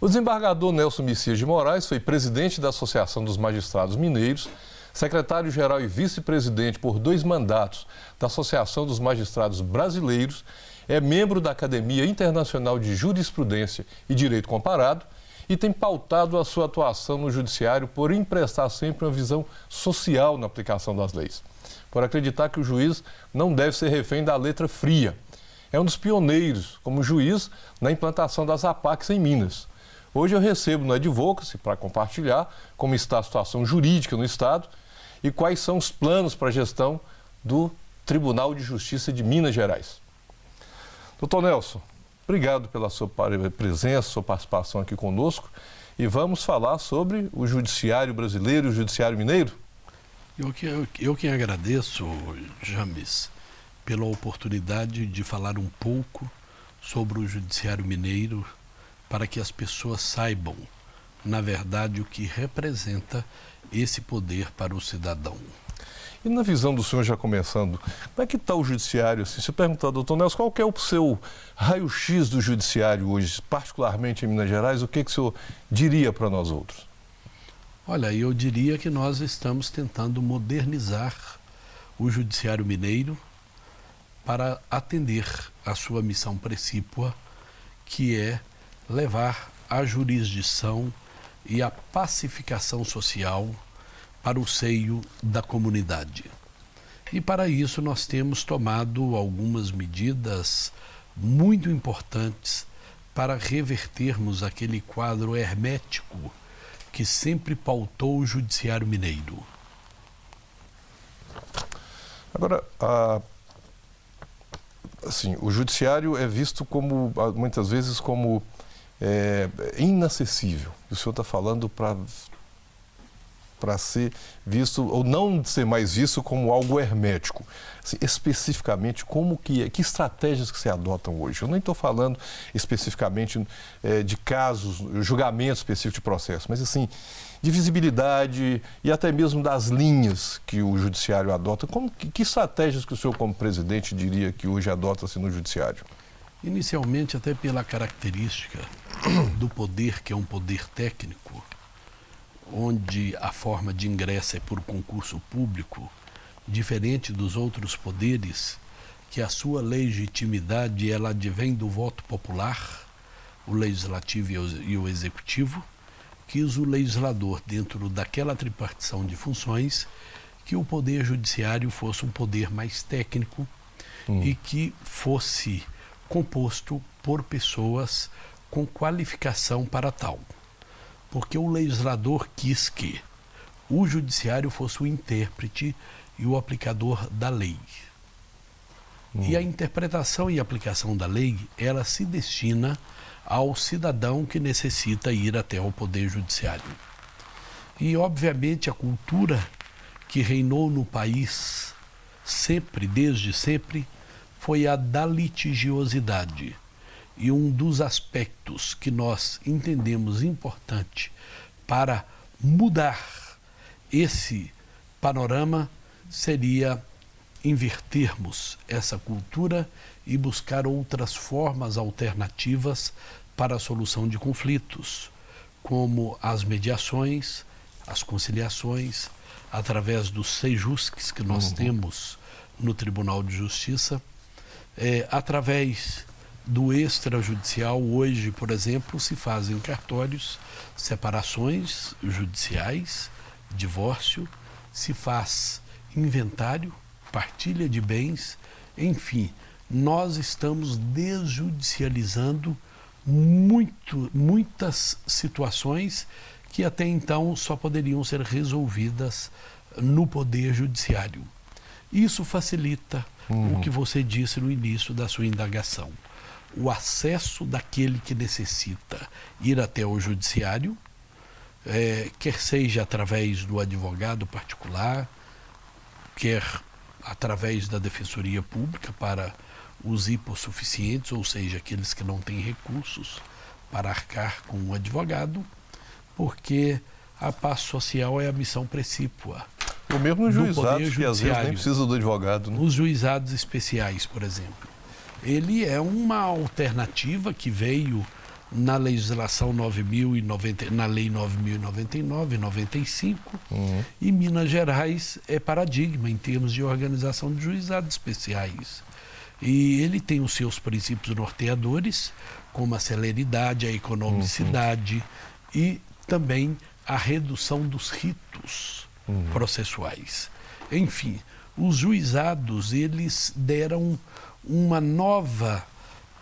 O desembargador Nelson Messias de Moraes foi presidente da Associação dos Magistrados Mineiros, secretário-geral e vice-presidente por 2 mandatos da Associação dos Magistrados Brasileiros, é membro da Academia Internacional de Jurisprudência e Direito Comparado e tem pautado a sua atuação no judiciário por emprestar sempre uma visão social na aplicação das leis, por acreditar que o juiz não deve ser refém da letra fria. É um dos pioneiros como juiz na implantação das APACs em Minas. Hoje eu recebo no Advocacy para compartilhar como está a situação jurídica no Estado e quais são os planos para a gestão do Tribunal de Justiça de Minas Gerais. Doutor Nelson, obrigado pela sua presença, sua participação aqui conosco e vamos falar sobre o judiciário brasileiro e o judiciário mineiro. Eu que agradeço, James, pela oportunidade de falar um pouco sobre o judiciário mineiro para que as pessoas saibam, na verdade, o que representa esse poder para o cidadão. E na visão do senhor, já começando, como é que está o judiciário? Assim, se eu perguntar, doutor Nelson, qual que é o seu raio-x do judiciário hoje, particularmente em Minas Gerais, o que o senhor diria para nós outros? Olha, eu diria que nós estamos tentando modernizar o judiciário mineiro para atender a sua missão precípua, que é levar a jurisdição e a pacificação social para o seio da comunidade. E para isso nós temos tomado algumas medidas muito importantes para revertermos aquele quadro hermético que sempre pautou o judiciário mineiro. Agora, assim, o judiciário é visto como, muitas vezes, como inacessível. O senhor está falando para ser visto, ou não ser mais visto como algo hermético. Assim, especificamente, que estratégias que se adotam hoje? Eu nem estou falando especificamente de casos, julgamentos específicos de processo, mas assim, de visibilidade e até mesmo das linhas que o judiciário adota. Que estratégias que o senhor, como presidente, diria que hoje adota-se no judiciário? Inicialmente, até pela característica do poder, que é um poder técnico, onde a forma de ingresso é por concurso público, diferente dos outros poderes, que a sua legitimidade ela advém do voto popular, o legislativo e o executivo, quis o legislador, dentro daquela tripartição de funções, que o poder judiciário fosse um poder mais técnico e que fosse composto por pessoas com qualificação para tal. Porque o legislador quis que o judiciário fosse o intérprete e o aplicador da lei. E a interpretação e aplicação da lei, ela se destina ao cidadão que necessita ir até o poder judiciário. E, obviamente, a cultura que reinou no país sempre, desde sempre, foi a da litigiosidade. E um dos aspectos que nós entendemos importante para mudar esse panorama seria invertermos essa cultura e buscar outras formas alternativas para a solução de conflitos, como as mediações, as conciliações, através dos sejusques que nós temos no Tribunal de Justiça, através do extrajudicial. Hoje, por exemplo, se fazem em cartórios separações judiciais, divórcio, se faz inventário, partilha de bens, enfim, nós estamos desjudicializando muitas situações que até então só poderiam ser resolvidas no Poder Judiciário. Isso facilita o que você disse no início da sua indagação. O acesso daquele que necessita ir até o Judiciário, quer seja através do advogado particular, quer através da Defensoria Pública para os hipossuficientes, ou seja, aqueles que não têm recursos para arcar com um advogado, porque a paz social é a missão precípua. Ou mesmo nos juizados, que às vezes nem precisa do advogado, né? Os juizados especiais, por exemplo. Ele é uma alternativa que veio na legislação 9.090, na lei 9.099, 95, e Minas Gerais é paradigma em termos de organização de juizados especiais. E ele tem os seus princípios norteadores, como a celeridade, a economicidade e também a redução dos ritos processuais. Enfim, os juizados, eles deram uma nova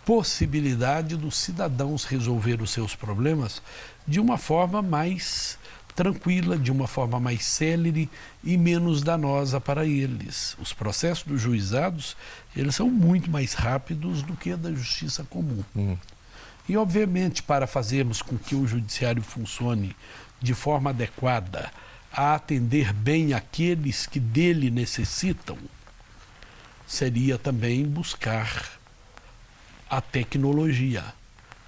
possibilidade dos cidadãos resolver os seus problemas de uma forma mais tranquila, de uma forma mais célere e menos danosa para eles. Os processos dos juizados, eles são muito mais rápidos do que a da justiça comum. E, obviamente, para fazermos com que o judiciário funcione de forma adequada a atender bem aqueles que dele necessitam, seria também buscar a tecnologia.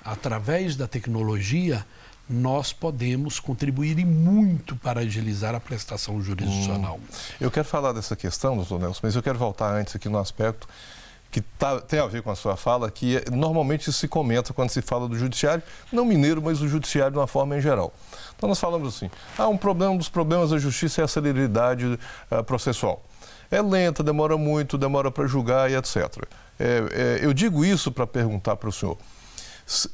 Através da tecnologia, nós podemos contribuir e muito para agilizar a prestação jurisdicional. Eu quero falar dessa questão, doutor Nelson, mas eu quero voltar antes aqui no aspecto que tem a ver com a sua fala, que normalmente se comenta quando se fala do judiciário, não mineiro, mas do judiciário de uma forma em geral. Então nós falamos assim, um dos problemas da justiça é a celeridade processual. É lenta, demora muito, demora para julgar e etc. Eu digo isso para perguntar para o senhor.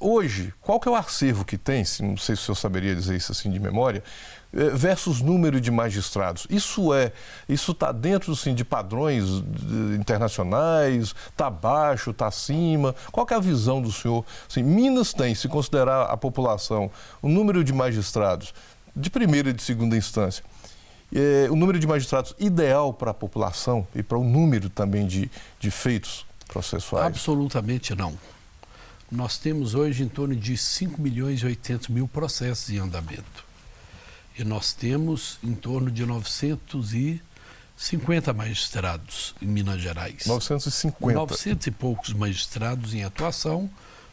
Hoje, qual que é o acervo que tem, não sei se o senhor saberia dizer isso assim de memória, versus número de magistrados? Isso está dentro assim, de padrões internacionais? Está abaixo, está acima? Qual que é a visão do senhor? Assim, Minas tem, se considerar a população, o número de magistrados de primeira e de segunda instância, o número de magistrados ideal para a população e para o número também de feitos processuais? Absolutamente não. Nós temos hoje em torno de 5.800.000 processos em andamento. E nós temos em torno de 950 magistrados em Minas Gerais. 950? 900 e poucos magistrados em atuação,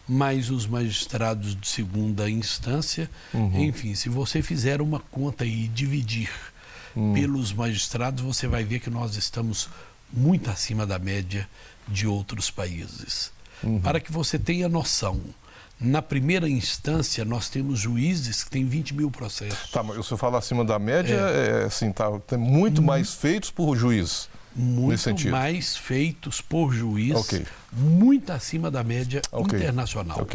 mais os magistrados de segunda instância. Enfim, se você fizer uma conta e dividir pelos magistrados, você vai ver que nós estamos muito acima da média de outros países. Para que você tenha noção, na primeira instância nós temos juízes que têm 20.000 processos. Tá, mas o senhor fala acima da média, tem muito mais feitos por juiz, nesse sentido. Muito mais feitos por juiz, muito acima da média internacional.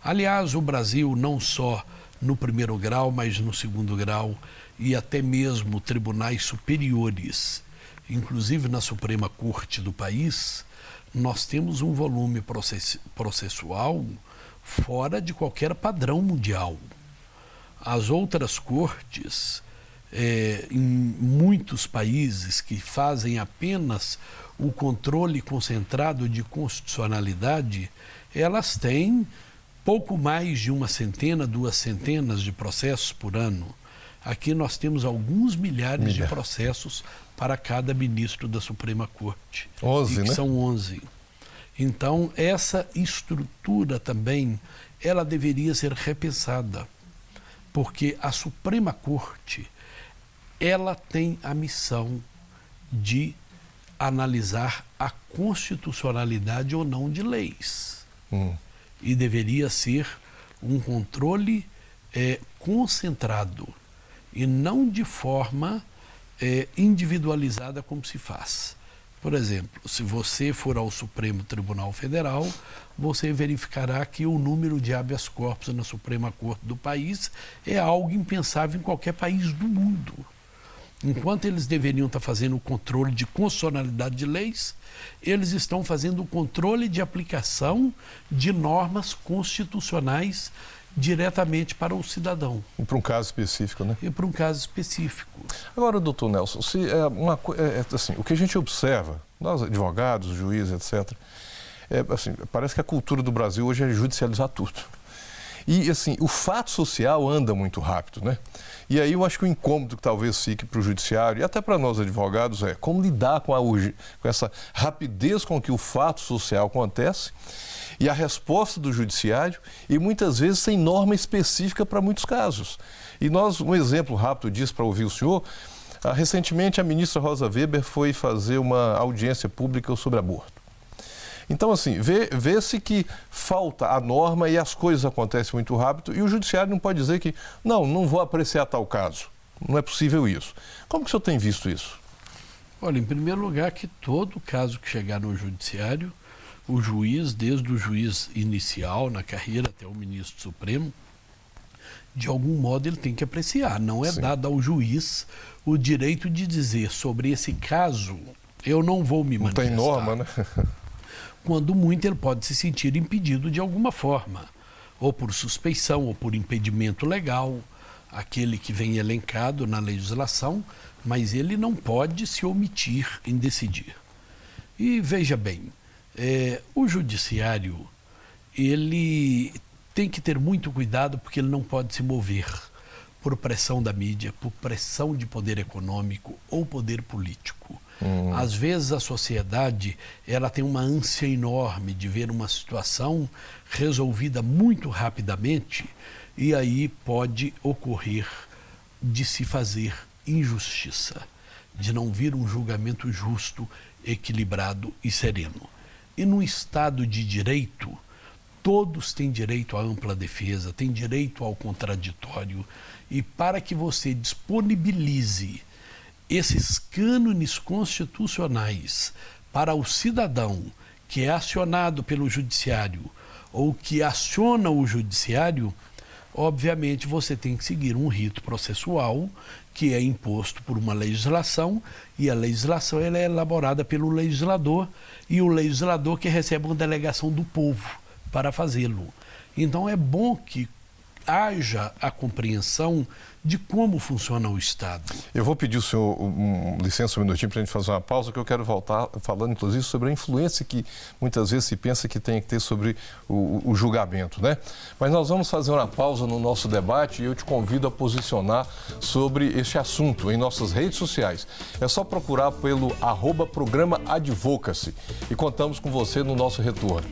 Aliás, o Brasil, não só no primeiro grau, mas no segundo grau e até mesmo tribunais superiores, inclusive na Suprema Corte do país, nós temos um volume processual fora de qualquer padrão mundial. As outras cortes, em muitos países que fazem apenas o controle concentrado de constitucionalidade, elas têm pouco mais de 100, 200 de processos por ano. Aqui nós temos alguns milhares de processos para cada ministro da Suprema Corte. 11, né? São 11. Então, essa estrutura também, ela deveria ser repensada, porque a Suprema Corte, ela tem a missão de analisar a constitucionalidade ou não de leis. E deveria ser um controle concentrado e não de forma individualizada como se faz. Por exemplo, se você for ao Supremo Tribunal Federal, você verificará que o número de habeas corpus na Suprema Corte do país é algo impensável em qualquer país do mundo. Enquanto eles deveriam estar fazendo o controle de constitucionalidade de leis, eles estão fazendo o controle de aplicação de normas constitucionais diretamente para o cidadão. E para um caso específico, né? E para um caso específico. Agora, doutor Nelson, assim, o que a gente observa, nós advogados, juízes, etc., parece que a cultura do Brasil hoje é judicializar tudo. E, assim, o fato social anda muito rápido, né? E aí eu acho que o incômodo que talvez fique para o judiciário e até para nós advogados é como lidar com essa rapidez com que o fato social acontece e a resposta do judiciário, e muitas vezes sem norma específica para muitos casos. E um exemplo rápido disso para ouvir o senhor, recentemente a ministra Rosa Weber foi fazer uma audiência pública sobre aborto. Então, assim, vê-se que falta a norma e as coisas acontecem muito rápido e o judiciário não pode dizer que não vou apreciar tal caso. Não é possível isso. Como que o senhor tem visto isso? Olha, em primeiro lugar, que todo caso que chegar no judiciário, o juiz, desde o juiz inicial na carreira até o ministro Supremo, de algum modo ele tem que apreciar. Não é dado ao juiz o direito de dizer sobre esse caso, eu não vou me manifestar. Não tem norma, né? Quando muito ele pode se sentir impedido de alguma forma, ou por suspeição, ou por impedimento legal, aquele que vem elencado na legislação, mas ele não pode se omitir em decidir. E veja bem, o judiciário, ele tem que ter muito cuidado porque ele não pode se mover por pressão da mídia, por pressão de poder econômico ou poder político. Às vezes a sociedade ela tem uma ânsia enorme de ver uma situação resolvida muito rapidamente e aí pode ocorrer de se fazer injustiça, de não vir um julgamento justo, equilibrado e sereno. E no Estado de Direito, todos têm direito à ampla defesa, têm direito ao contraditório. E para que você disponibilize esses cânones constitucionais para o cidadão que é acionado pelo judiciário ou que aciona o judiciário, obviamente você tem que seguir um rito processual que é imposto por uma legislação e a legislação ela é elaborada pelo legislador e o legislador que recebe uma delegação do povo para fazê-lo. Então é bom que haja a compreensão de como funciona o Estado. Eu vou pedir o senhor licença um minutinho para a gente fazer uma pausa, que eu quero voltar falando, inclusive, sobre a influência que muitas vezes se pensa que tem que ter sobre o julgamento, né? Mas nós vamos fazer uma pausa no nosso debate e eu te convido a posicionar sobre este assunto em nossas redes sociais. É só procurar pelo @programa Advocacy e contamos com você no nosso retorno.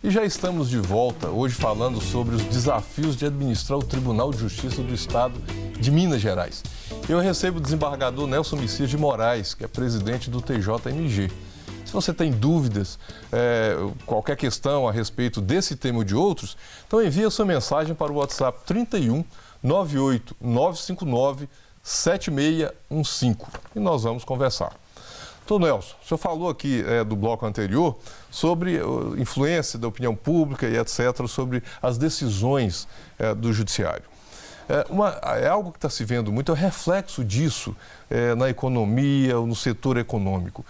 E já estamos de volta, hoje falando sobre os desafios de administrar o Tribunal de Justiça do Estado de Minas Gerais. Eu recebo o desembargador Nelson Messias de Moraes, que é presidente do TJMG. Se você tem dúvidas, qualquer questão a respeito desse tema ou de outros, então envie a sua mensagem para o WhatsApp 31 98 959 7615 e nós vamos conversar. Doutor Nelson, o senhor falou aqui do bloco anterior sobre a influência da opinião pública e etc., sobre as decisões do judiciário. É algo que está se vendo muito, é o reflexo disso na economia, no setor econômico.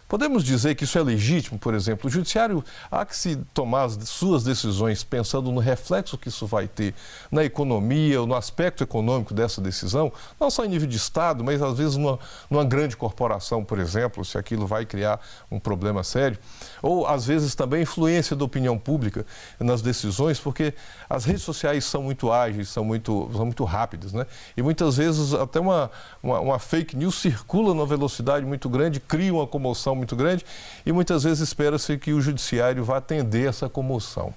Podemos dizer que isso é legítimo, por exemplo? O judiciário há que se tomar as suas decisões pensando no reflexo que isso vai ter na economia ou no aspecto econômico dessa decisão, não só em nível de Estado, mas às vezes numa grande corporação, por exemplo, se aquilo vai criar um problema sério. Ou às vezes também a influência da opinião pública nas decisões, porque as redes sociais são muito ágeis, são muito rápidas, né? E muitas vezes até uma fake news circula numa velocidade muito grande, cria uma comoção muito grande e muitas vezes espera-se que o judiciário vá atender essa comoção.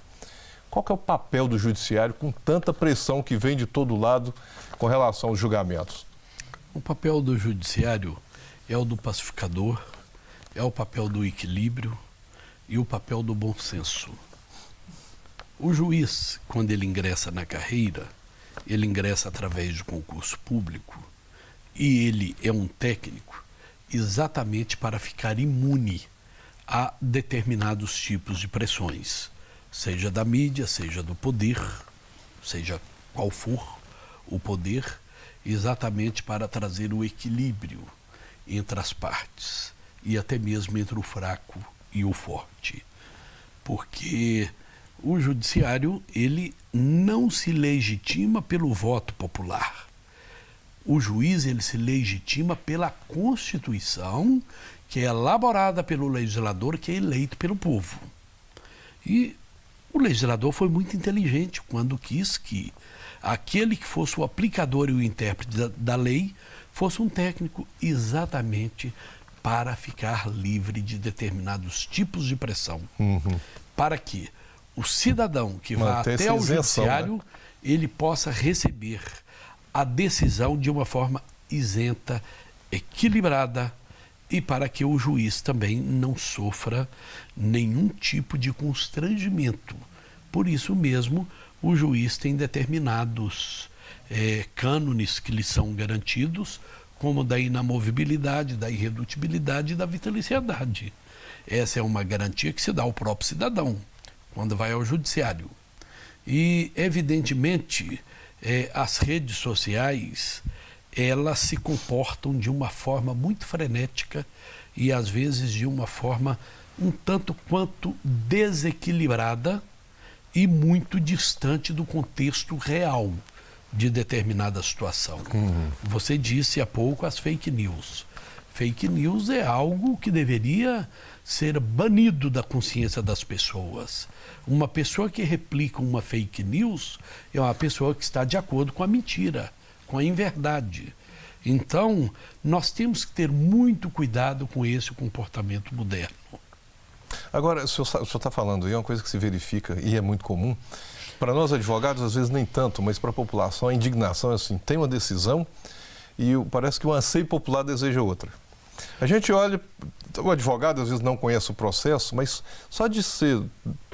Qual que é o papel do judiciário com tanta pressão que vem de todo lado com relação aos julgamentos? O papel do judiciário é o do pacificador, é o papel do equilíbrio e o papel do bom senso. O juiz, quando ele ingressa na carreira, ele ingressa através de concurso público e ele é um técnico exatamente para ficar imune a determinados tipos de pressões, seja da mídia, seja do poder, seja qual for o poder, exatamente para trazer o equilíbrio entre as partes e até mesmo entre o fraco e o forte. Porque o judiciário, ele não se legitima pelo voto popular. O juiz, ele se legitima pela Constituição, que é elaborada pelo legislador, que é eleito pelo povo. E o legislador foi muito inteligente quando quis que aquele que fosse o aplicador e o intérprete da lei fosse um técnico exatamente para ficar livre de determinados tipos de pressão. Para que o cidadão que vá até o judiciário, né, ele possa receber a decisão de uma forma isenta, equilibrada e para que o juiz também não sofra nenhum tipo de constrangimento. Por isso mesmo, o juiz tem determinados cânones que lhe são garantidos, como da inamovibilidade, da irredutibilidade e da vitaliciedade. Essa é uma garantia que se dá ao próprio cidadão quando vai ao judiciário. E, evidentemente, as redes sociais, elas se comportam de uma forma muito frenética e, às vezes, de uma forma um tanto quanto desequilibrada e muito distante do contexto real de determinada situação. Você disse há pouco as fake news. Fake news é algo que deveria ser banido da consciência das pessoas. Uma pessoa que replica uma fake news é uma pessoa que está de acordo com a mentira, com a inverdade. Então, nós temos que ter muito cuidado com esse comportamento moderno. Agora, o senhor está falando aí, é uma coisa que se verifica e é muito comum. Para nós advogados, às vezes nem tanto, mas para a população a indignação é assim, tem uma decisão e parece que o anseio popular deseja outra. A gente olha, o advogado às vezes não conhece o processo, mas só de ser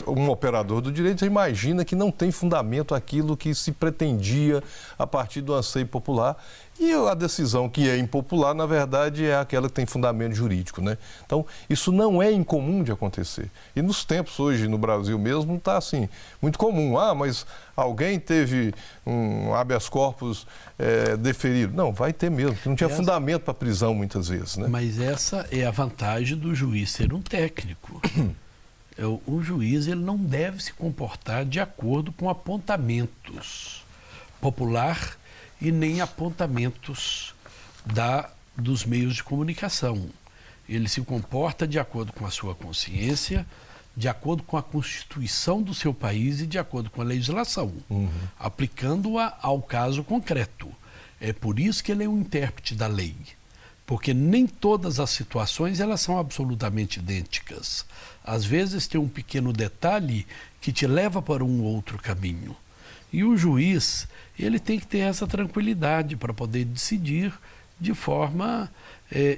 um operador do direito, já imagina que não tem fundamento aquilo que se pretendia a partir do anseio popular. E a decisão que é impopular, na verdade, é aquela que tem fundamento jurídico, né? Então, isso não é incomum de acontecer. E nos tempos hoje, no Brasil mesmo, está assim, muito comum. Ah, mas alguém teve um habeas corpus deferido. Não, vai ter mesmo, porque não tinha fundamento para prisão muitas vezes, né? Mas essa é a vantagem do juiz ser um técnico. O juiz ele não deve se comportar de acordo com apontamentos popular e nem apontamentos dos meios de comunicação. Ele se comporta de acordo com a sua consciência, de acordo com a Constituição do seu país e de acordo com a legislação, aplicando-a ao caso concreto. É por isso que ele é um intérprete da lei, porque nem todas as situações elas são absolutamente idênticas. Às vezes tem um pequeno detalhe que te leva para um outro caminho. E o juiz, ele tem que ter essa tranquilidade para poder decidir de forma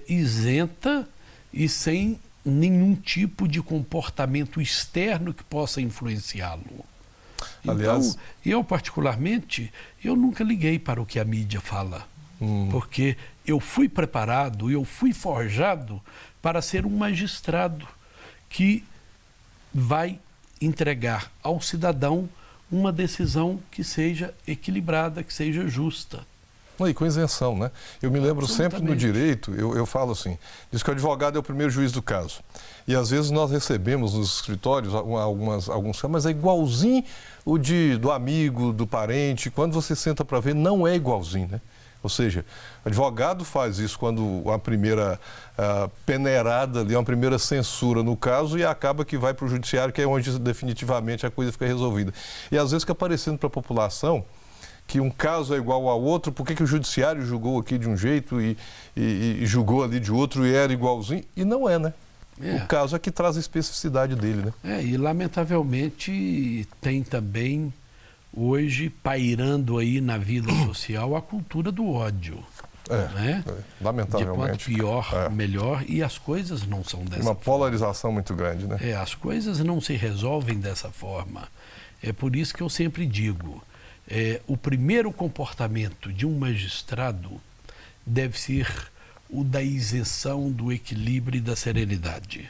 isenta e sem nenhum tipo de comportamento externo que possa influenciá-lo. Aliás, então, eu particularmente, eu nunca liguei para o que a mídia fala, porque eu fui preparado, eu fui forjado para ser um magistrado que vai entregar ao cidadão uma decisão que seja equilibrada, que seja justa. E com isenção, né? Eu me lembro sempre no direito, eu falo assim, diz que o advogado é o primeiro juiz do caso. E às vezes nós recebemos nos escritórios alguns casos, mas é igualzinho o do amigo, do parente. Quando você senta para ver, não é igualzinho, né? Ou seja, o advogado faz isso quando a primeira peneirada ali, uma primeira censura no caso e acaba que vai para o judiciário, que é onde definitivamente a coisa fica resolvida. E às vezes fica aparecendo para a população que um caso é igual ao outro, por que o judiciário julgou aqui de um jeito e julgou ali de outro e era igualzinho? E não é, né? O caso é que traz a especificidade dele, né? E lamentavelmente tem também hoje pairando aí na vida social a cultura do ódio. Né? Lamentavelmente. De quanto pior, melhor, e as coisas não são dessa forma. Uma polarização muito grande, né? As coisas não se resolvem dessa forma. É por isso que eu sempre digo, o primeiro comportamento de um magistrado deve ser o da isenção, do equilíbrio e da serenidade.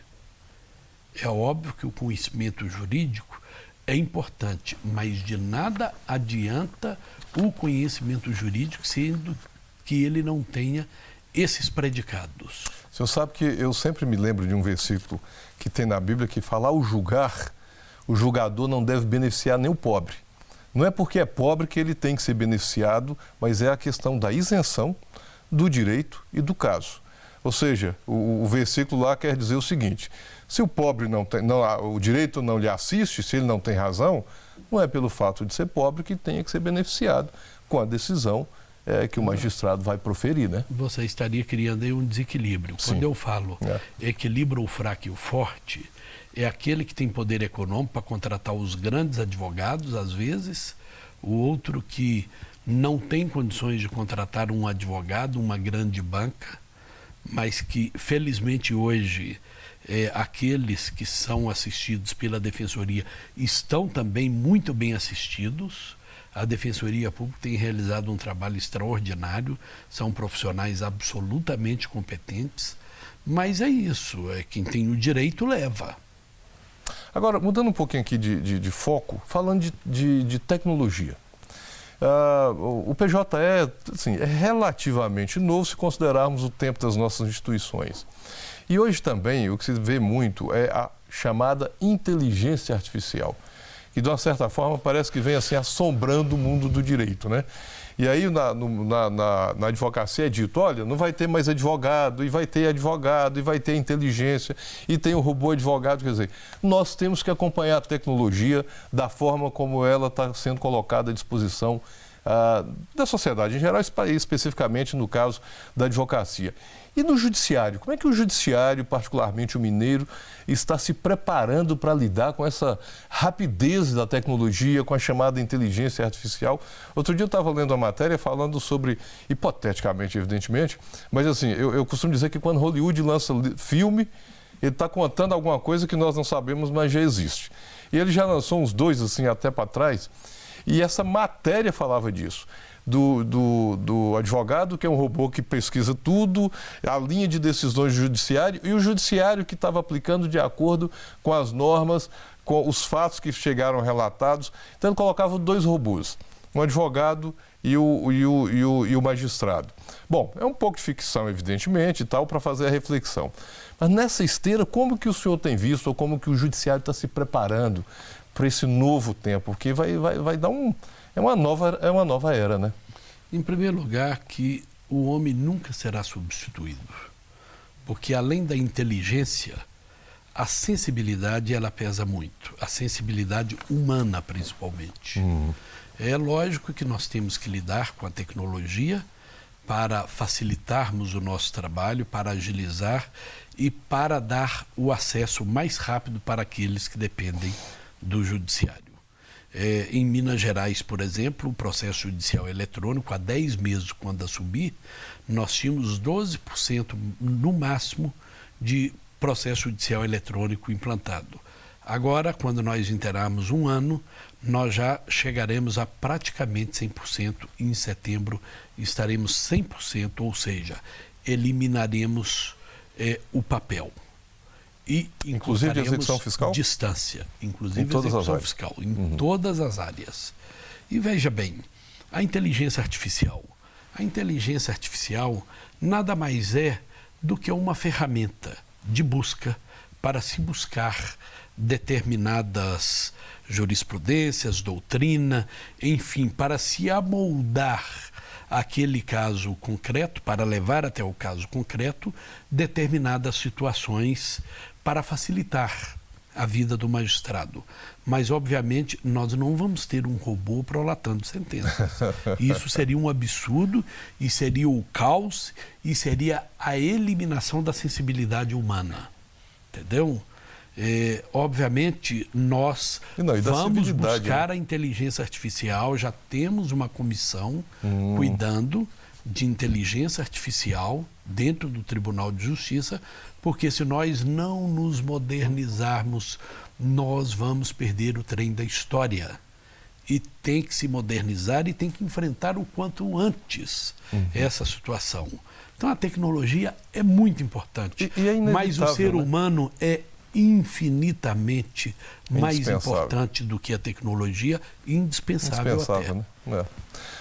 É óbvio que o conhecimento jurídico é importante, mas de nada adianta o conhecimento jurídico sendo que ele não tenha esses predicados. O senhor sabe que eu sempre me lembro de um versículo que tem na Bíblia que fala: ao julgar, o julgador não deve beneficiar nem o pobre. Não é porque é pobre que ele tem que ser beneficiado, mas é a questão da isenção do direito e do caso. Ou seja, o versículo lá quer dizer o seguinte: se o pobre o direito não lhe assiste, se ele não tem razão, não é pelo fato de ser pobre que tenha que ser beneficiado com a decisão que o magistrado vai proferir, né? Você estaria criando aí um desequilíbrio. Sim. Quando eu falo equilibra o fraco e o forte, é aquele que tem poder econômico para contratar os grandes advogados, às vezes, o outro que não tem condições de contratar um advogado, uma grande banca, mas que felizmente hoje aqueles que são assistidos pela Defensoria estão também muito bem assistidos. A Defensoria Pública tem realizado um trabalho extraordinário, são profissionais absolutamente competentes, mas é isso, quem tem o direito leva. Agora, mudando um pouquinho aqui de foco, falando de tecnologia. O PJE assim, é relativamente novo se considerarmos o tempo das nossas instituições. E hoje também o que se vê muito é a chamada inteligência artificial, que de uma certa forma parece que vem assim assombrando o mundo do direito, né? E aí na advocacia é dito, olha, não vai ter mais advogado, e vai ter advogado, e vai ter inteligência, e tem o robô advogado. Quer dizer, nós temos que acompanhar a tecnologia da forma como ela está sendo colocada à disposição da sociedade em geral, especificamente no caso da advocacia. E no judiciário, como é que o judiciário, particularmente o mineiro, está se preparando para lidar com essa rapidez da tecnologia, com a chamada inteligência artificial? Outro dia eu estava lendo uma matéria falando sobre, hipoteticamente, evidentemente, mas assim, eu costumo dizer que quando Hollywood lança filme, ele está contando alguma coisa que nós não sabemos, mas já existe. E ele já lançou uns 2, assim, até para trás, e essa matéria falava disso. Do advogado, que é um robô que pesquisa tudo, a linha de decisões do judiciário, e o judiciário que estava aplicando de acordo com as normas, com os fatos que chegaram relatados. Então ele colocava 2 robôs, um advogado e o magistrado. Bom, é um pouco de ficção, evidentemente, e tal, para fazer a reflexão. Mas nessa esteira, como que o senhor tem visto, ou como que o judiciário está se preparando para esse novo tempo? Porque vai dar É uma nova era, né? Em primeiro lugar, que o homem nunca será substituído, porque além da inteligência, a sensibilidade ela pesa muito, a sensibilidade humana principalmente. É lógico que nós temos que lidar com a tecnologia para facilitarmos o nosso trabalho, para agilizar e para dar o acesso mais rápido para aqueles que dependem do judiciário. Em Minas Gerais, por exemplo, o processo judicial eletrônico, há 10 meses, quando assumi, nós tínhamos 12% no máximo de processo judicial eletrônico implantado. Agora, quando nós inteirarmos um ano, nós já chegaremos a praticamente 100%, e em setembro estaremos 100%, ou seja, eliminaremos o papel. E inclusive de execução fiscal? Distância, inclusive de execução fiscal, em todas as áreas. E veja bem, a inteligência artificial nada mais é do que uma ferramenta de busca para se buscar determinadas jurisprudências, doutrina, enfim, para se amoldar aquele caso concreto, para levar até o caso concreto determinadas situações para facilitar a vida do magistrado. Mas, obviamente, nós não vamos ter um robô prolatando sentenças. Isso seria um absurdo, e seria o caos, e seria a eliminação da sensibilidade humana. Entendeu? Obviamente, nós vamos buscar a inteligência artificial, já temos uma comissão cuidando de inteligência artificial dentro do Tribunal de Justiça, porque se nós não nos modernizarmos, nós vamos perder o trem da história. E tem que se modernizar e tem que enfrentar o quanto antes essa situação. Então a tecnologia é muito importante, mas o ser humano é infinitamente mais importante do que a tecnologia, indispensável até. Né?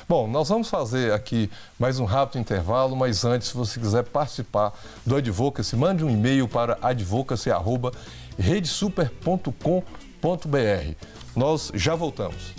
Bom, nós vamos fazer aqui mais um rápido intervalo, mas antes, se você quiser participar do Advocacy, mande um e-mail para advocacy@redesuper.com.br. Nós já voltamos.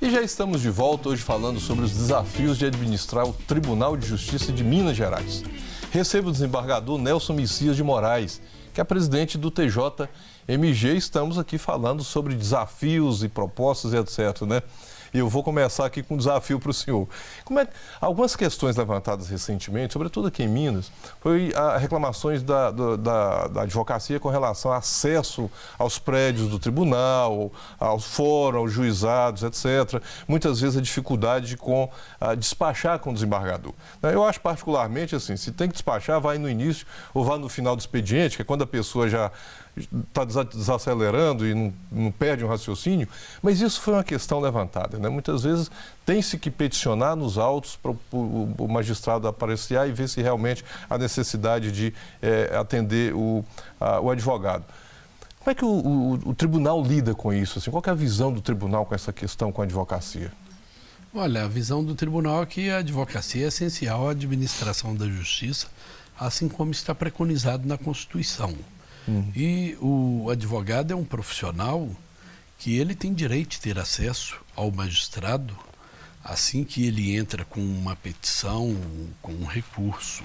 E já estamos de volta hoje falando sobre os desafios de administrar o Tribunal de Justiça de Minas Gerais. Recebo o desembargador Nelson Messias de Moraes, que é presidente do TJMG. Estamos aqui falando sobre desafios e propostas e etc, né? E eu vou começar aqui com um desafio para o senhor. Algumas questões levantadas recentemente, sobretudo aqui em Minas, foi reclamações da advocacia com relação ao acesso aos prédios do tribunal, aos fóruns, aos juizados, etc. Muitas vezes a dificuldade com despachar com o desembargador. Eu acho particularmente assim, se tem que despachar, vai no início ou vai no final do expediente, que é quando a pessoa já está desacelerando e não perde um raciocínio, mas isso foi uma questão levantada, né? Muitas vezes tem-se que peticionar nos autos para o magistrado apreciar e ver se realmente há necessidade de atender o advogado. Como é que o tribunal lida com isso? Assim? Qual que é a visão do tribunal com essa questão, com a advocacia? Olha, a visão do tribunal é que a advocacia é essencial à administração da justiça, assim como está preconizado na Constituição. E o advogado é um profissional que ele tem direito de ter acesso ao magistrado assim que ele entra com uma petição, com um recurso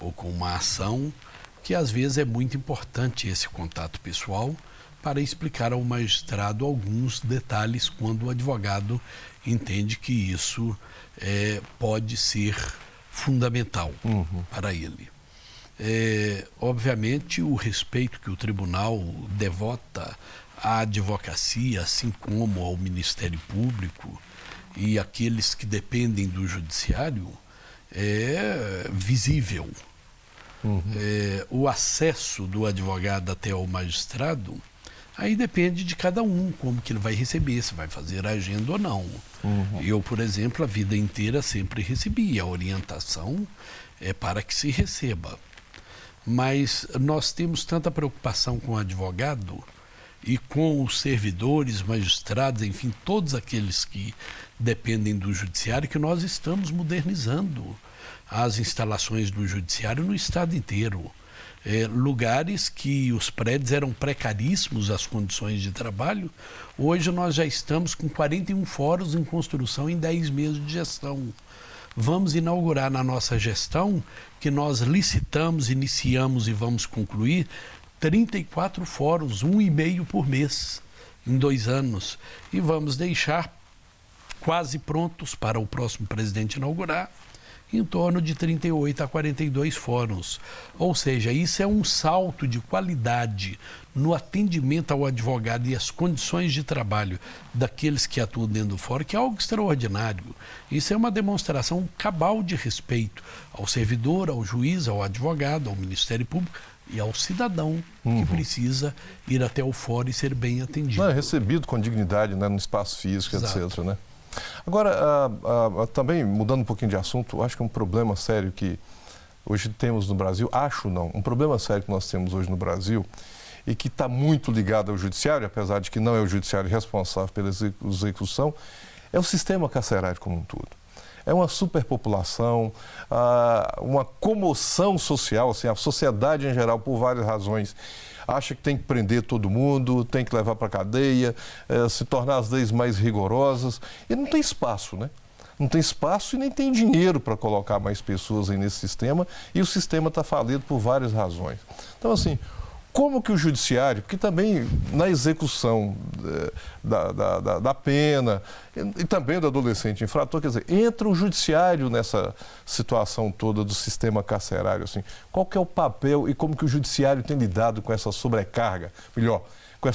ou com uma ação, que às vezes é muito importante esse contato pessoal para explicar ao magistrado alguns detalhes quando o advogado entende que isso pode ser fundamental para ele. Obviamente, o respeito que o tribunal devota à advocacia, assim como ao Ministério Público e aqueles que dependem do judiciário, é visível. O acesso do advogado até o magistrado, aí depende de cada um, como que ele vai receber, se vai fazer a agenda ou não. Eu, por exemplo, a vida inteira sempre recebi a orientação para que se receba. Mas nós temos tanta preocupação com o advogado e com os servidores, magistrados, enfim, todos aqueles que dependem do judiciário, que nós estamos modernizando as instalações do judiciário no estado inteiro. Lugares que os prédios eram precaríssimos, as condições de trabalho, hoje nós já estamos com 41 fóruns em construção em 10 meses de gestão. Vamos inaugurar na nossa gestão, que nós licitamos, iniciamos e vamos concluir, 34 fóruns, 1,5 por mês, em 2 anos. E vamos deixar quase prontos para o próximo presidente inaugurar, em torno de 38 a 42 fóruns. Ou seja, isso é um salto de qualidade no atendimento ao advogado e as condições de trabalho daqueles que atuam dentro do fórum, que é algo extraordinário. Isso é uma demonstração cabal de respeito ao servidor, ao juiz, ao advogado, ao Ministério Público e ao cidadão que precisa ir até o fórum e ser bem atendido. Não, é recebido com dignidade, né, no espaço físico, etc., né? Agora, também mudando um pouquinho de assunto, acho que um problema sério que hoje temos no Brasil, um problema sério que nós temos hoje no Brasil e que está muito ligado ao judiciário, apesar de que não é o judiciário responsável pela execução, é o sistema carcerário como um todo. É uma superpopulação, uma comoção social, assim, a sociedade em geral, por várias razões, acha que tem que prender todo mundo, tem que levar para a cadeia, se tornar as leis mais rigorosas, e não tem espaço, né? Não tem espaço e nem tem dinheiro para colocar mais pessoas aí nesse sistema, e o sistema está falido por várias razões. Então, assim, como que o judiciário, porque também na execução da pena e também do adolescente infrator, quer dizer, entra o judiciário nessa situação toda do sistema carcerário, assim, qual que é o papel e como que o judiciário tem lidado com essa sobrecarga, melhor, com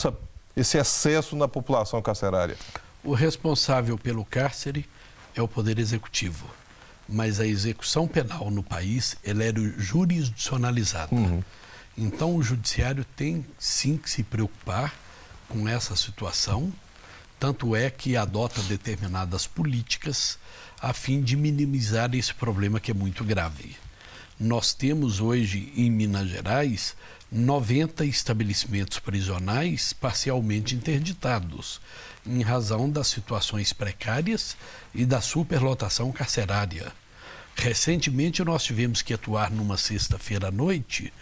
esse excesso na população carcerária? O responsável pelo cárcere é o Poder Executivo, mas a execução penal no país, ela é jurisdicionalizada. Então, o judiciário tem, sim, que se preocupar com essa situação, tanto é que adota determinadas políticas a fim de minimizar esse problema que é muito grave. Nós temos hoje, em Minas Gerais, 90 estabelecimentos prisionais parcialmente interditados, em razão das situações precárias e da superlotação carcerária. Recentemente, nós tivemos que atuar numa sexta-feira à noite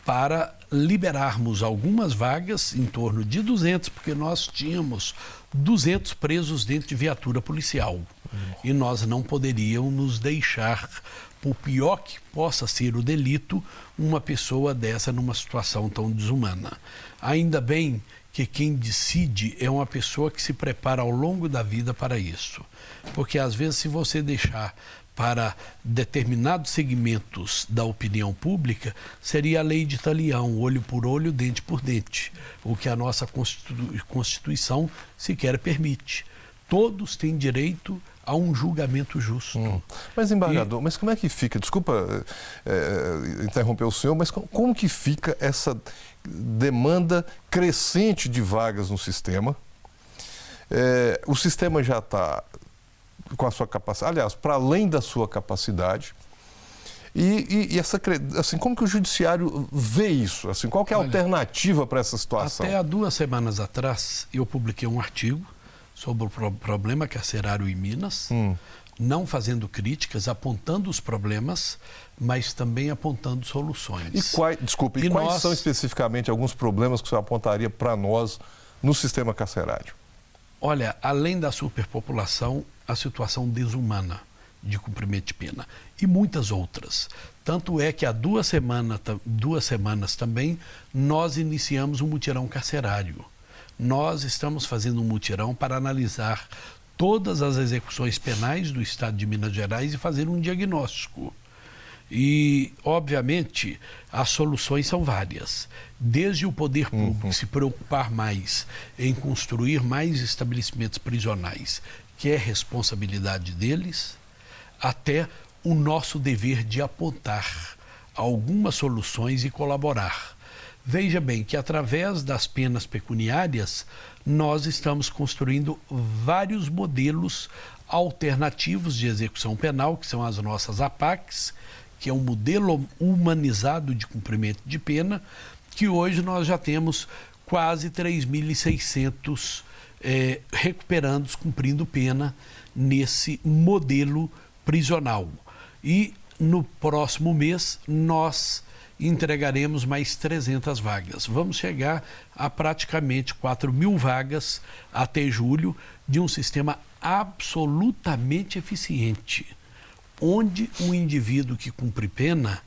para liberarmos algumas vagas, em torno de 200, porque nós tínhamos 200 presos dentro de viatura policial. E nós não poderíamos nos deixar, por pior que possa ser o delito, uma pessoa dessa numa situação tão desumana. Ainda bem que quem decide é uma pessoa que se prepara ao longo da vida para isso. Porque às vezes, se você deixar para determinados segmentos da opinião pública, seria a lei de Talião, olho por olho, dente por dente, o que a nossa Constituição sequer permite. Todos têm direito a um julgamento justo. Mas, embargador, mas como é que fica, desculpa interromper o senhor, mas como que fica essa demanda crescente de vagas no sistema? O sistema já está com a sua capacidade, aliás, para além da sua capacidade. E essa, assim, como que o judiciário vê isso? Assim, qual que é a alternativa para essa situação? Até há 2 semanas atrás, eu publiquei um artigo sobre o problema carcerário em Minas, não fazendo críticas, apontando os problemas, mas também apontando soluções. E quais são especificamente alguns problemas que o senhor apontaria para nós no sistema carcerário? Olha, além da superpopulação, a situação desumana de cumprimento de pena e muitas outras. Tanto é que há 2 semanas também nós iniciamos um mutirão carcerário. Nós estamos fazendo um mutirão para analisar todas as execuções penais do Estado de Minas Gerais e fazer um diagnóstico. E, obviamente, as soluções são várias. Desde o poder público se preocupar mais em construir mais estabelecimentos prisionais, que é responsabilidade deles, até o nosso dever de apontar algumas soluções e colaborar. Veja bem que, através das penas pecuniárias, nós estamos construindo vários modelos alternativos de execução penal, que são as nossas APACs, que é um modelo humanizado de cumprimento de pena, que hoje nós já temos quase 3.600 recuperandos cumprindo pena nesse modelo prisional. E no próximo mês nós entregaremos mais 300 vagas. Vamos chegar a praticamente 4.000 vagas até julho de um sistema absolutamente eficiente, onde o indivíduo que cumpre pena,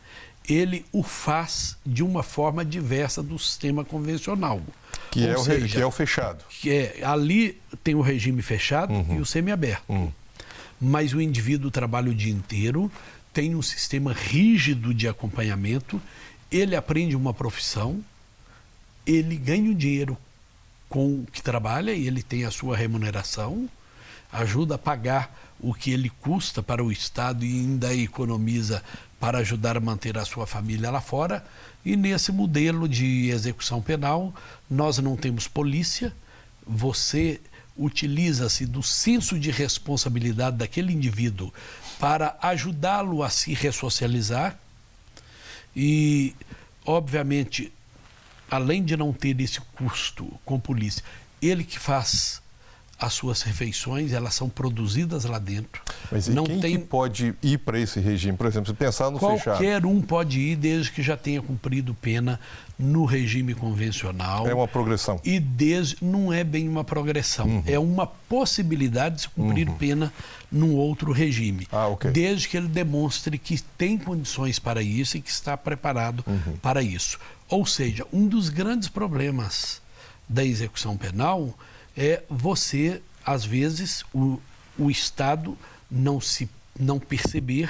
ele o faz de uma forma diversa do sistema convencional. Que é o fechado. Ali tem o regime fechado e o semiaberto. Mas o indivíduo trabalha o dia inteiro, tem um sistema rígido de acompanhamento, ele aprende uma profissão, ele ganha o dinheiro com o que trabalha e ele tem a sua remuneração, ajuda a pagar o que ele custa para o Estado e ainda economiza para ajudar a manter a sua família lá fora. E nesse modelo de execução penal, nós não temos polícia, você utiliza-se do senso de responsabilidade daquele indivíduo para ajudá-lo a se ressocializar e, obviamente, além de não ter esse custo com polícia, ele que faz as suas refeições, elas são produzidas lá dentro. Mas e quem que pode ir para esse regime? Por exemplo, se pensar no fechado. Qualquer um pode ir, desde que já tenha cumprido pena no regime convencional. É uma progressão. E não é bem uma progressão, é uma possibilidade de se cumprir pena num outro regime. Okay. Desde que ele demonstre que tem condições para isso e que está preparado para isso. Ou seja, um dos grandes problemas da execução penal é você, às vezes, o Estado não perceber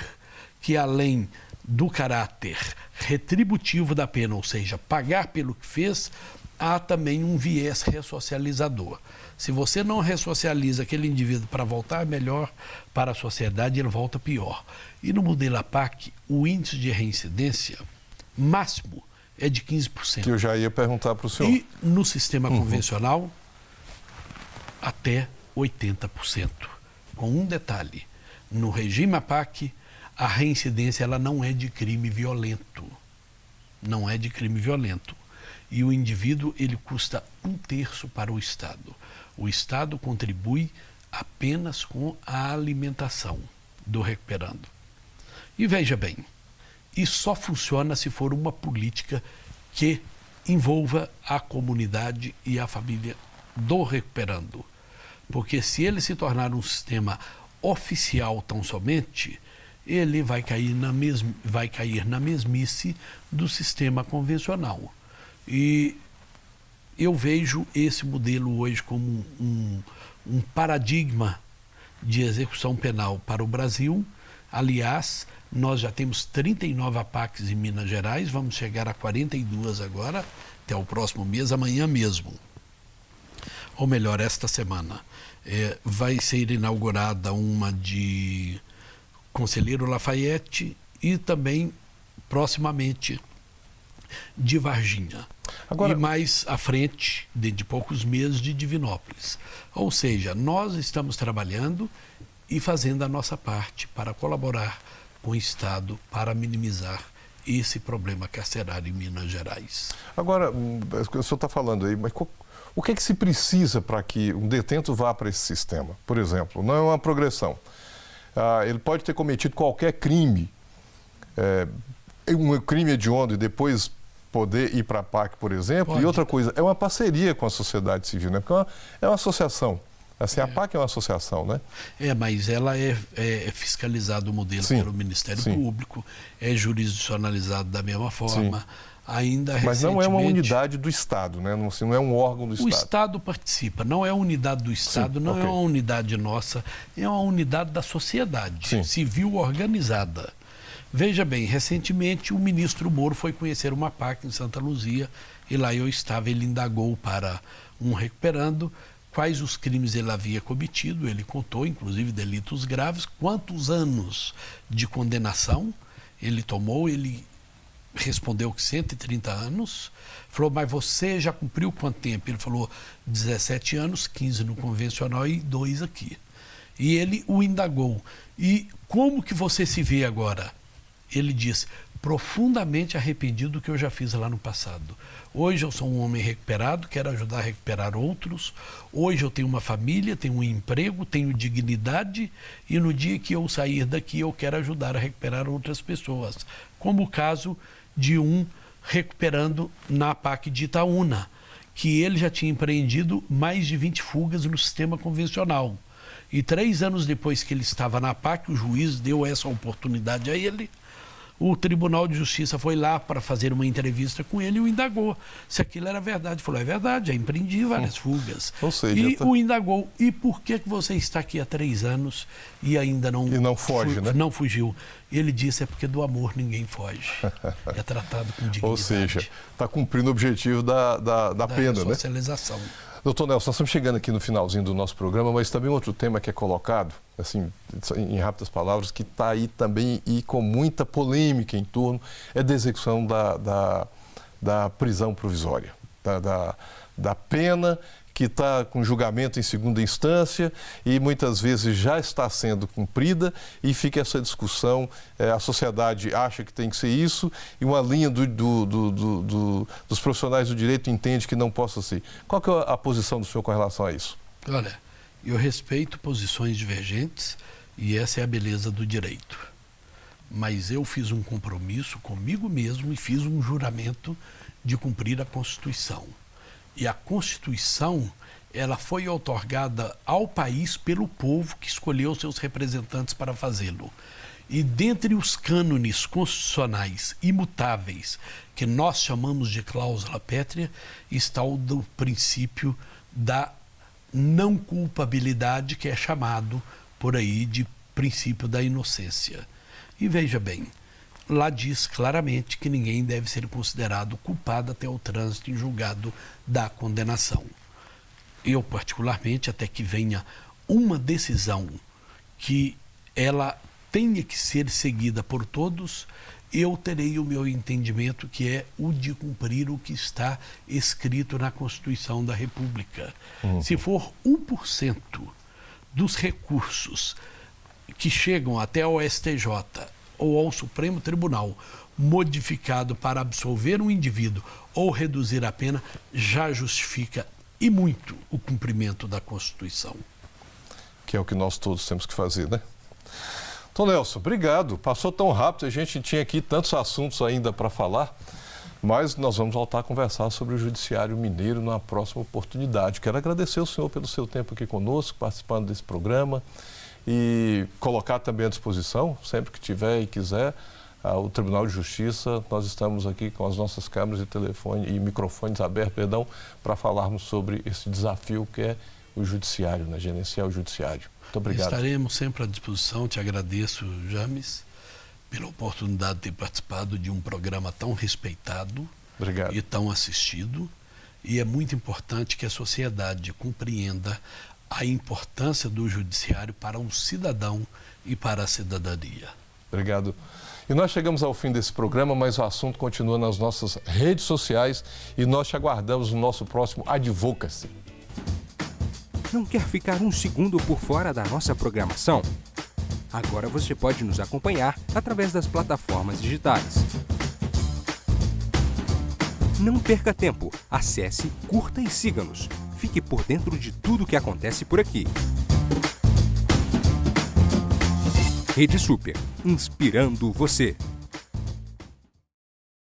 que, além do caráter retributivo da pena, ou seja, pagar pelo que fez, há também um viés ressocializador. Se você não ressocializa aquele indivíduo para voltar melhor para a sociedade, ele volta pior. E no modelo APAC, o índice de reincidência máximo é de 15%. Que eu já ia perguntar para o senhor. E no sistema convencional, até 80%. Com um detalhe, no regime APAC, a reincidência ela não é de crime violento. Não é de crime violento. E o indivíduo, ele custa 1/3 para o Estado. O Estado contribui apenas com a alimentação do recuperando. E veja bem, isso só funciona se for uma política que envolva a comunidade e a família do recuperando. Porque se ele se tornar um sistema oficial tão somente, ele vai cair na mesmice do sistema convencional. E eu vejo esse modelo hoje como um paradigma de execução penal para o Brasil. Aliás, nós já temos 39 APACs em Minas Gerais, vamos chegar a 42 agora, até o próximo mês, amanhã mesmo. Ou melhor, esta semana. Vai ser inaugurada uma de Conselheiro Lafayette e também, proximamente, de Varginha. Agora... E mais à frente, dentro de poucos meses, de Divinópolis. Ou seja, nós estamos trabalhando e fazendo a nossa parte para colaborar com o Estado para minimizar esse problema carcerário em Minas Gerais. Agora, o senhor está falando aí, mas o que é que se precisa para que um detento vá para esse sistema? Por exemplo, não é uma progressão. Ele pode ter cometido qualquer crime, um crime hediondo e depois poder ir para a PAC, por exemplo. Pode. E outra coisa, é uma parceria com a sociedade civil, né? Porque é uma associação. Assim, a PAC é uma associação, né? Mas ela é fiscalizado o modelo pelo Ministério Público, é jurisdicionalizado da mesma forma. Ainda mas não é uma unidade do Estado, né? Não é um órgão do Estado. O Estado participa, não é unidade do Estado, não é uma unidade nossa, é uma unidade da sociedade civil organizada. Veja bem, recentemente o ministro Moro foi conhecer uma PAC em Santa Luzia e lá eu estava, ele indagou para um recuperando quais os crimes ele havia cometido, ele contou, inclusive delitos graves, quantos anos de condenação ele tomou, ele respondeu que 130 anos, falou, mas você já cumpriu quanto tempo? Ele falou, 17 anos, 15 no convencional e 2 aqui. E ele o indagou. E como que você se vê agora? Ele disse, profundamente arrependido do que eu já fiz lá no passado. Hoje eu sou um homem recuperado, quero ajudar a recuperar outros. Hoje eu tenho uma família, tenho um emprego, tenho dignidade e no dia que eu sair daqui eu quero ajudar a recuperar outras pessoas. Como o caso de um recuperando na PAC de Itaúna, que ele já tinha empreendido mais de 20 fugas no sistema convencional. E 3 anos depois que ele estava na PAC, o juiz deu essa oportunidade a ele. O Tribunal de Justiça foi lá para fazer uma entrevista com ele e o indagou se aquilo era verdade. Falou, é verdade, já empreendi várias fugas. Ou seja, e o indagou, e por que você está aqui há 3 anos e ainda não... E não foge, né? Não fugiu. Ele disse, é porque do amor ninguém foge. É tratado com dignidade. Ou seja, está cumprindo o objetivo da pena, né? Socialização. Doutor Nelson, nós estamos chegando aqui no finalzinho do nosso programa, mas também outro tema que é colocado, assim, em rápidas palavras, que está aí também e com muita polêmica em torno, é da execução da prisão provisória, da pena que está com julgamento em segunda instância e muitas vezes já está sendo cumprida e fica essa discussão, a sociedade acha que tem que ser isso e uma linha dos profissionais do direito entende que não possa ser. Qual que é a posição do senhor com relação a isso? Olha, eu respeito posições divergentes e essa é a beleza do direito. Mas eu fiz um compromisso comigo mesmo e fiz um juramento de cumprir a Constituição. E a Constituição, ela foi outorgada ao país pelo povo que escolheu seus representantes para fazê-lo. E dentre os cânones constitucionais imutáveis, que nós chamamos de cláusula pétrea, está o do princípio da não culpabilidade, que é chamado por aí de princípio da inocência. E veja bem, lá diz claramente que ninguém deve ser considerado culpado até o trânsito em julgado da condenação. Eu, particularmente, até que venha uma decisão que ela tenha que ser seguida por todos, eu terei o meu entendimento, que é o de cumprir o que está escrito na Constituição da República. Se for 1% dos recursos que chegam até ao STJ ou ao Supremo Tribunal modificado para absolver um indivíduo ou reduzir a pena, já justifica e muito o cumprimento da Constituição. Que é o que nós todos temos que fazer, né? Então, Nelson, obrigado. Passou tão rápido, a gente tinha aqui tantos assuntos ainda para falar, mas nós vamos voltar a conversar sobre o Judiciário Mineiro numa próxima oportunidade. Quero agradecer ao senhor pelo seu tempo aqui conosco, participando desse programa, e colocar também à disposição, sempre que tiver e quiser, o Tribunal de Justiça. Nós estamos aqui com as nossas câmeras e microfones abertos, para falarmos sobre esse desafio que é o judiciário, né? Gerenciar o judiciário. Muito obrigado. Estaremos sempre à disposição. Te agradeço, James, pela oportunidade de ter participado de um programa tão respeitado. Obrigado. E tão assistido. E é muito importante que a sociedade compreenda a importância do judiciário para o cidadão e para a cidadania. Obrigado. E nós chegamos ao fim desse programa, mas o assunto continua nas nossas redes sociais e nós te aguardamos no nosso próximo Advocacy. Não quer ficar um segundo por fora da nossa programação? Agora você pode nos acompanhar através das plataformas digitais. Não perca tempo. Acesse, curta e siga-nos. Fique por dentro de tudo o que acontece por aqui. Rede Super, inspirando você.